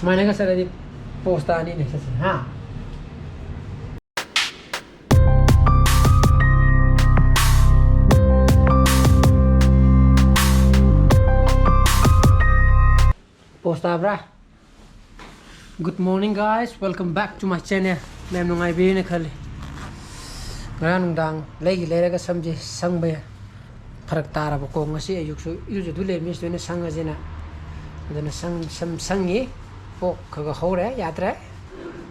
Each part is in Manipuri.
Semuanya kan saya di postan ini ha. Posta bra. Good morning guys, welcome back to my channel. Mem nungai bi ne khali. Ngarang dang legi leraga samje sangba farak tara ba ko ngasi ayuk su iru du le mis ne sanga jena. Adana sangi po khaga hore yatra.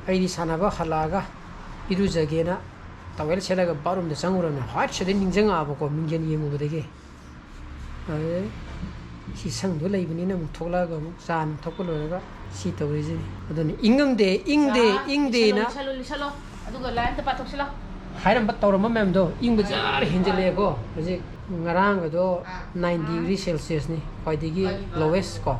Aidi sanaba khalaga iru jagena tawel chelaga barum de sanguram ne hot shedin ningjanga ba ko mingen yemu bodege. Ai si sang do lai bini na mu thokla ga mu san thokko loraga si tawri adoni ingde na chalo aduga line ta pathok sila hairam bat tawra mem do ingba jar hinjele go je ngarang do 9 degree celsius ni paidigi lowest ko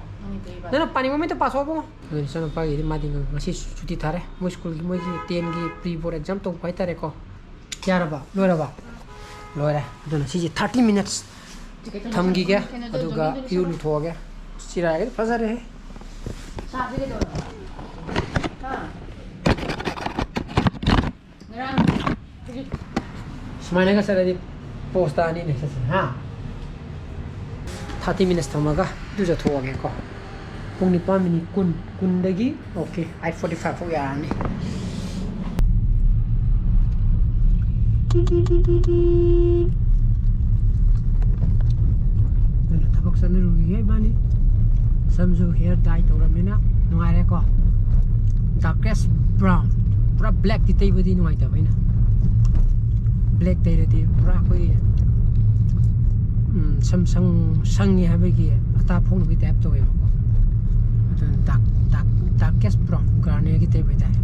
na pani mo to paso bo adoni sana pa gi mading ngasi chuti thare mo school gi mo gi 10 gi pre board exam to pai tare ko kyara ba loira adona si 30 minutes थमगी क्या अदुगा फ्यूल उठो गया चिरागे फसा रहे साथ के दो हां मेरा स्माइल का सर पोस्टा नहीं ने हां 30 minutes थमगा दुजा थो गया को पुंग निपा मिनी कुंदगी ओके 8:45 हो यानी sana rugi bani samju hair dye toramina nuare ko darkest brown pura black ti tei bodi nuai ta baina black tei reti pura koi sang ya bagi ata phong bi tap to ko darkest brown garne ki tei bai dai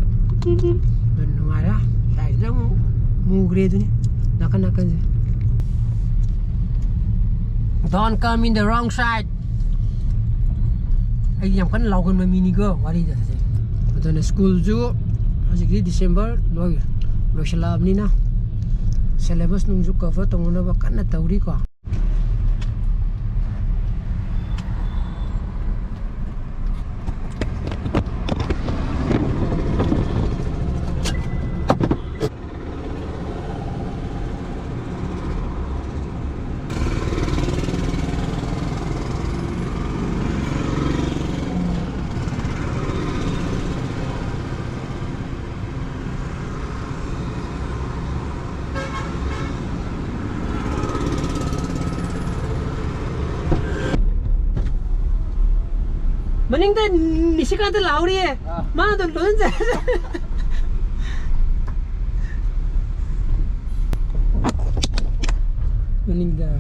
nuara sai dam mugre duni nakan Don't come in the wrong side. I am kan laugan ma mini go wari da se. Adon school ju ajigi December lo shalab ni na. Syllabus nung ju cover tongona ba kan na tauri ko. Mending teh nisikan teh lauri ya, mana tuh lun sih? Mending dah,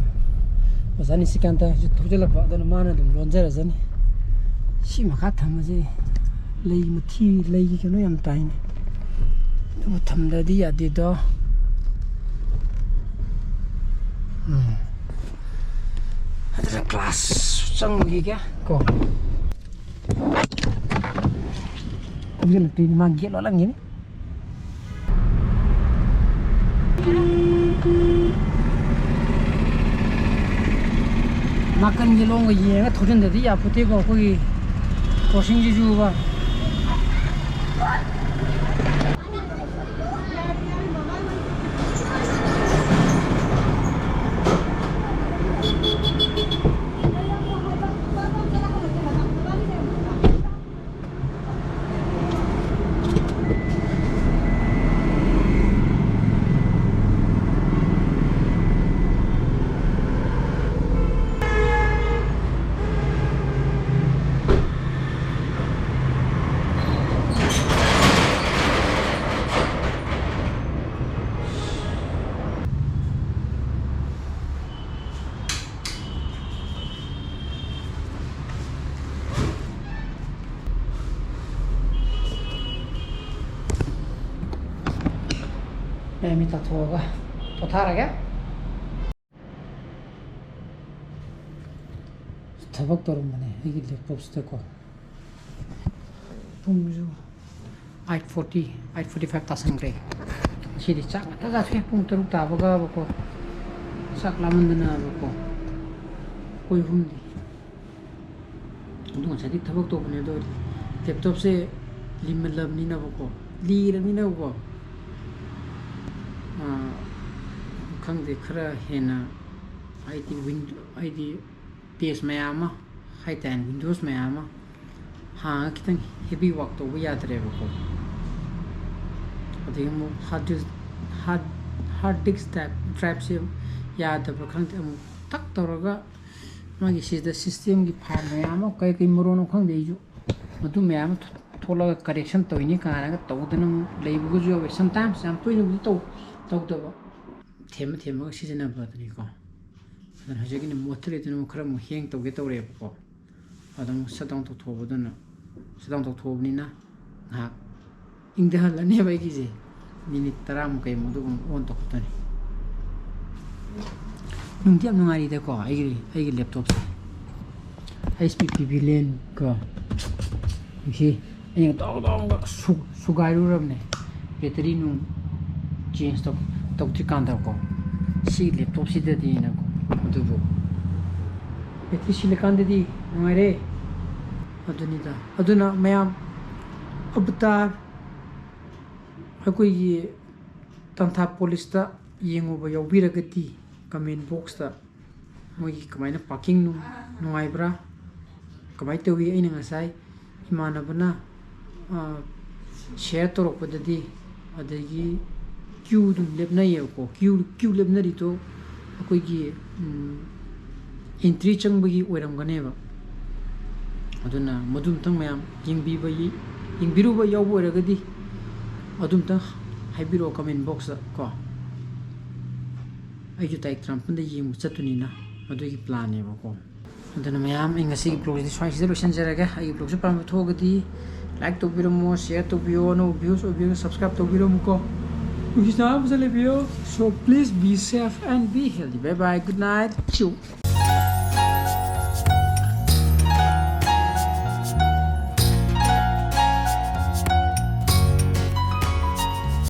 masa nisikan teh tuh jelas pak, dan mana tuh lun sih rasanya? Si makat tham aja, lagi mati lagi kena yang tain, itu tham dah dia di dah. Ada kelas canggih ya, kok? Ini lebih magi lo lang ini. Makan jelong ye, thojan tadi ya putih kok koi posing juju ba. minta toga potaraga tabak tormane igi laptops ko pungju 8:45 tasangre sidi chak ta ga se pung teruk ta baga bako sak lamandana bako koi humdi ndu sa dik tabak to bane do laptop se limalam ni na ko li ni na ko khang de khara hena ID window ID page mayama hai tan windows mayama ha kitang heavy work to we yadre ko ade mo hard disk drive se yada pro khang de tak toraga magi sida system gi file mayama kai kai morono khang de ju madu mayama thola correction to ni ka na to dana leibu ju we sometimes am to ni to ba them ga sijana ba ni ko dan hajagi ni motre de no khara mo heng to ge to re ko adam sadang to thobudana sadang to thobni na ha ingda hala ne ba gi je minute tara mo kai mo do on to khotani nung tiam nung ari de ko ai laptop se high speed pv lane ko si ai to sugai ru ram ne battery nung change to ti kan da ko si laptop si de di na ko du bo battery silicon de di ngai re aduna mayam avatar akoi gi tantha police ta yengo ba yobira gati comment box ta moi kamaina parking nungai bra kamai to wi aina ngasai imana bana share to ro padadi adagi queue dum lebna ye ko queue lebna ri to akoi gi entry chang bagi oiram gane ba aduna madum tang mayam yingbi ba yi yingbiru ba yaw bo ragadi adum tang haibiro comment box ko ai ju tai trump da yim chatuni na adugi plan ne ba ko aduna mayam ingasi blog di swai zero shen jaraga ai blog se pam thogadi like to biramo share to bio no views or views subscribe to biramo ko so please be safe and be healthy. Bye bye. Good night. Chew.